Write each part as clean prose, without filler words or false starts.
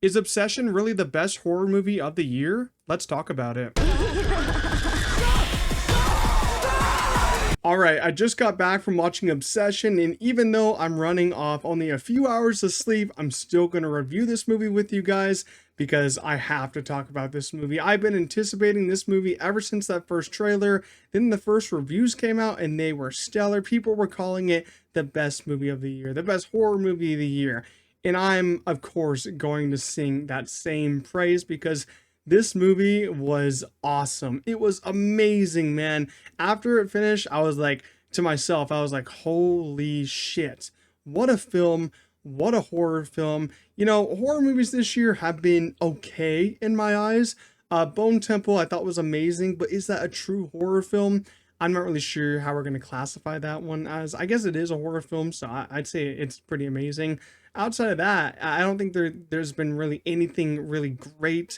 Is Obsession really the best horror movie of the year? Let's talk about it. Alright, I just got back from watching Obsession, and even though I'm running off only a few hours of sleep, I'm still going to review this movie with you guys because I have to talk about this movie. I've been anticipating this movie ever since that first trailer. Then the first reviews came out and they were stellar. People were calling it the best movie of the year, the best horror movie of the year. And I'm, of course, going to sing that same praise because this movie was awesome. It was amazing, man. After it finished, I was like, to myself, I was like, holy shit. What a film. What a horror film. You know, horror movies this year have been okay in my eyes. Bone Temple I thought was amazing, but is that a true horror film? I'm not really sure how we're going to classify that one as. I guess it is a horror film, so I'd say it's pretty amazing. Outside of that, I don't think there's been really anything really great.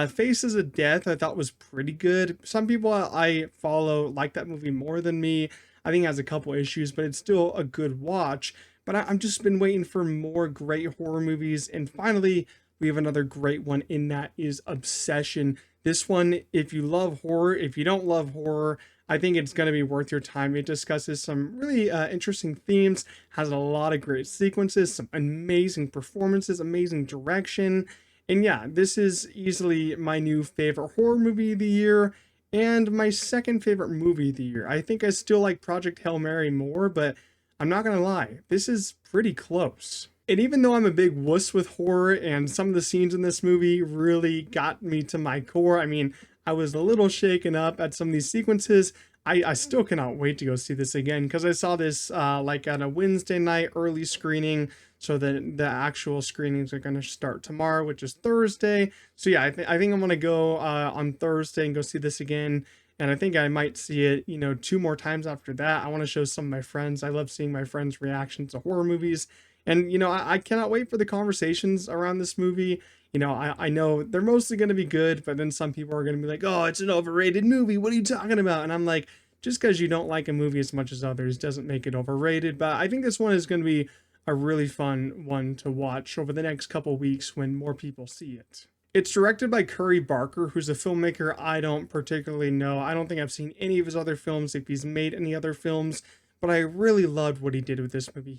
Faces of Death I thought was pretty good. Some people I follow like that movie more than me. I think it has a couple issues, but it's still a good watch. But I'm just been waiting for more great horror movies, and finally we have another great one in that is Obsession. This one, if you love horror, if you don't love horror, I think it's going to be worth your time. It discusses some really interesting themes, has a lot of great sequences, some amazing performances, amazing direction. And yeah, this is easily my new favorite horror movie of the year and my second favorite movie of the year. I think I still like Project Hail Mary more, but I'm not gonna lie, this is pretty close. And even though I'm a big wuss with horror and some of the scenes in this movie really got me to my core, I mean, I was a little shaken up at some of these sequences. I still cannot wait to go see this again because I saw this like at a Wednesday night early screening. So the actual screenings are going to start tomorrow, which is Thursday. So yeah, I think I'm going to go on Thursday and go see this again. And I think I might see it, you know, two more times after that. I want to show some of my friends. I love seeing my friends' reactions to horror movies. And, you know, I cannot wait for the conversations around this movie. You know, I know they're mostly going to be good, but then some people are going to be like, oh, it's an overrated movie. What are you talking about? And I'm like, just because you don't like a movie as much as others doesn't make it overrated. But I think this one is going to be a really fun one to watch over the next couple weeks when more people see it. It's directed by Curry Barker, who's a filmmaker I don't particularly know. I don't think I've seen any of his other films, if he's made any other films, but I really loved what he did with this movie.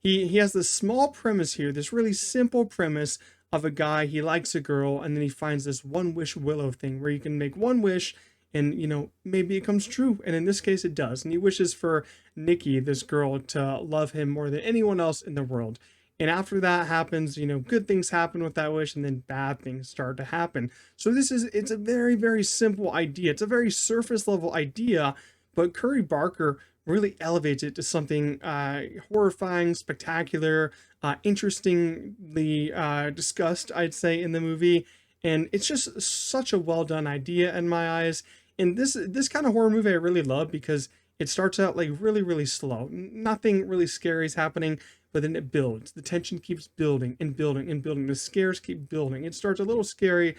He has this small premise here, this really simple premise of a guy, he likes a girl, and then he finds this one wish willow thing where you can make one wish and, you know, maybe it comes true. And in this case, it does. And he wishes for Nikki, this girl, to love him more than anyone else in the world. And after that happens, you know, good things happen with that wish and then bad things start to happen. So it's a very, very simple idea. It's a very surface level idea, but Curry Barker really elevates it to something horrifying, spectacular, interestingly discussed, I'd say, in the movie. And it's just such a well done idea in my eyes. And this kind of horror movie I really love because it starts out like really, really slow. Nothing really scary is happening, but then it builds. The tension keeps building and building and building. The scares keep building. It starts a little scary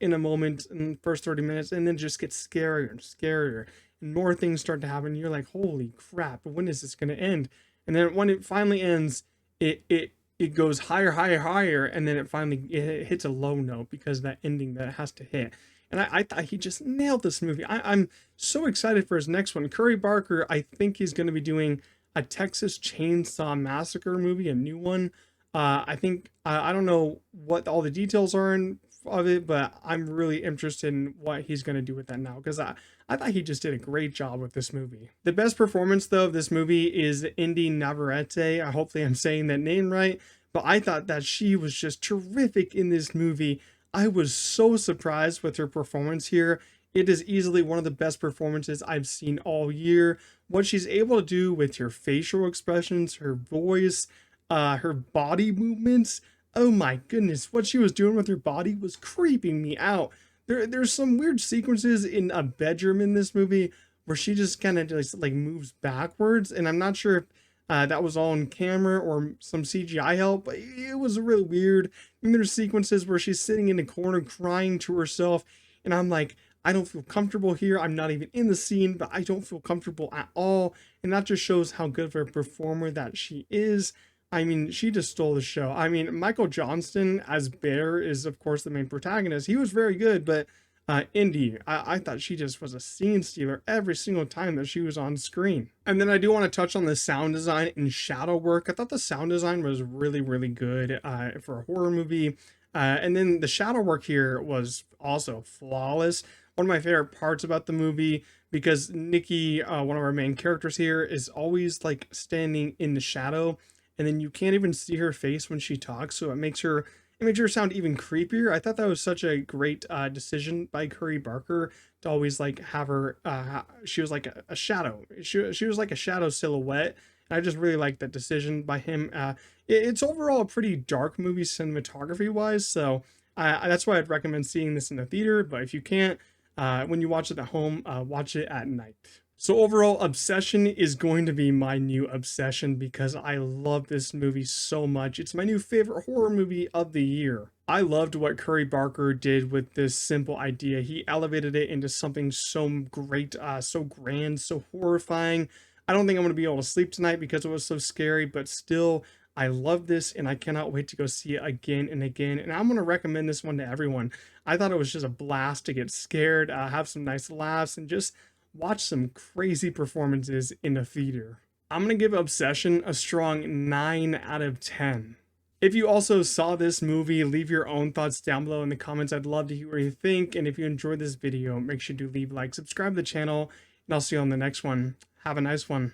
in a moment in the first 30 minutes, and then just gets scarier and scarier. And more things start to happen. You're like, holy crap, when is this going to end? And then when it finally ends, it goes higher, higher, higher, and then it hits a low note because of that ending that it has to hit. And I thought he just nailed this movie. I'm so excited for his next one. Curry Barker, I think he's going to be doing a Texas Chainsaw Massacre movie, a new one. I think, I don't know what all the details are of it, but I'm really interested in what he's going to do with that now because I thought he just did a great job with this movie. The best performance, though, of this movie is Indy Navarrete. Hopefully I'm saying that name right, but I thought that she was just terrific in this movie. I was so surprised with her performance here. It is easily one of the best performances I've seen all year. What she's able to do with her facial expressions, her voice, her body movements. Oh my goodness, what she was doing with her body was creeping me out. There's some weird sequences in a bedroom in this movie where she just kind of just like moves backwards, and I'm not sure if that was all on camera or some CGI help, but it was really weird. And there's sequences where she's sitting in a corner crying to herself, and I'm like, I don't feel comfortable here. I'm not even in the scene, but I don't feel comfortable at all. And that just shows how good of a performer that she is. I mean, she just stole the show. I mean, Michael Johnston as Bear is, of course, the main protagonist. He was very good, but Indy, I thought she just was a scene stealer every single time that she was on screen. And then I do want to touch on the sound design and shadow work. I thought the sound design was really, really good for a horror movie. And then the shadow work here was also flawless. One of my favorite parts about the movie, because Nikki, one of our main characters here, is always like standing in the shadow, and then you can't even see her face when she talks, so it makes her sound even creepier. I thought that was such a great decision by Curry Barker to always like have her. She was like a shadow. She was like a shadow silhouette. And I just really like that decision by him. It's overall a pretty dark movie cinematography wise, so that's why I'd recommend seeing this in the theater. But if you can't, when you watch it at home, watch it at night. So overall, Obsession is going to be my new obsession because I love this movie so much. It's my new favorite horror movie of the year. I loved what Curry Barker did with this simple idea. He elevated it into something so great, so grand, so horrifying. I don't think I'm going to be able to sleep tonight because it was so scary, but still, I love this and I cannot wait to go see it again and again. And I'm going to recommend this one to everyone. I thought it was just a blast to get scared, have some nice laughs, and just watch some crazy performances in the theater. I'm going to give Obsession a strong 9 out of 10. If you also saw this movie, leave your own thoughts down below in the comments. I'd love to hear what you think. And if you enjoyed this video, make sure to leave a like, subscribe to the channel, and I'll see you on the next one. Have a nice one.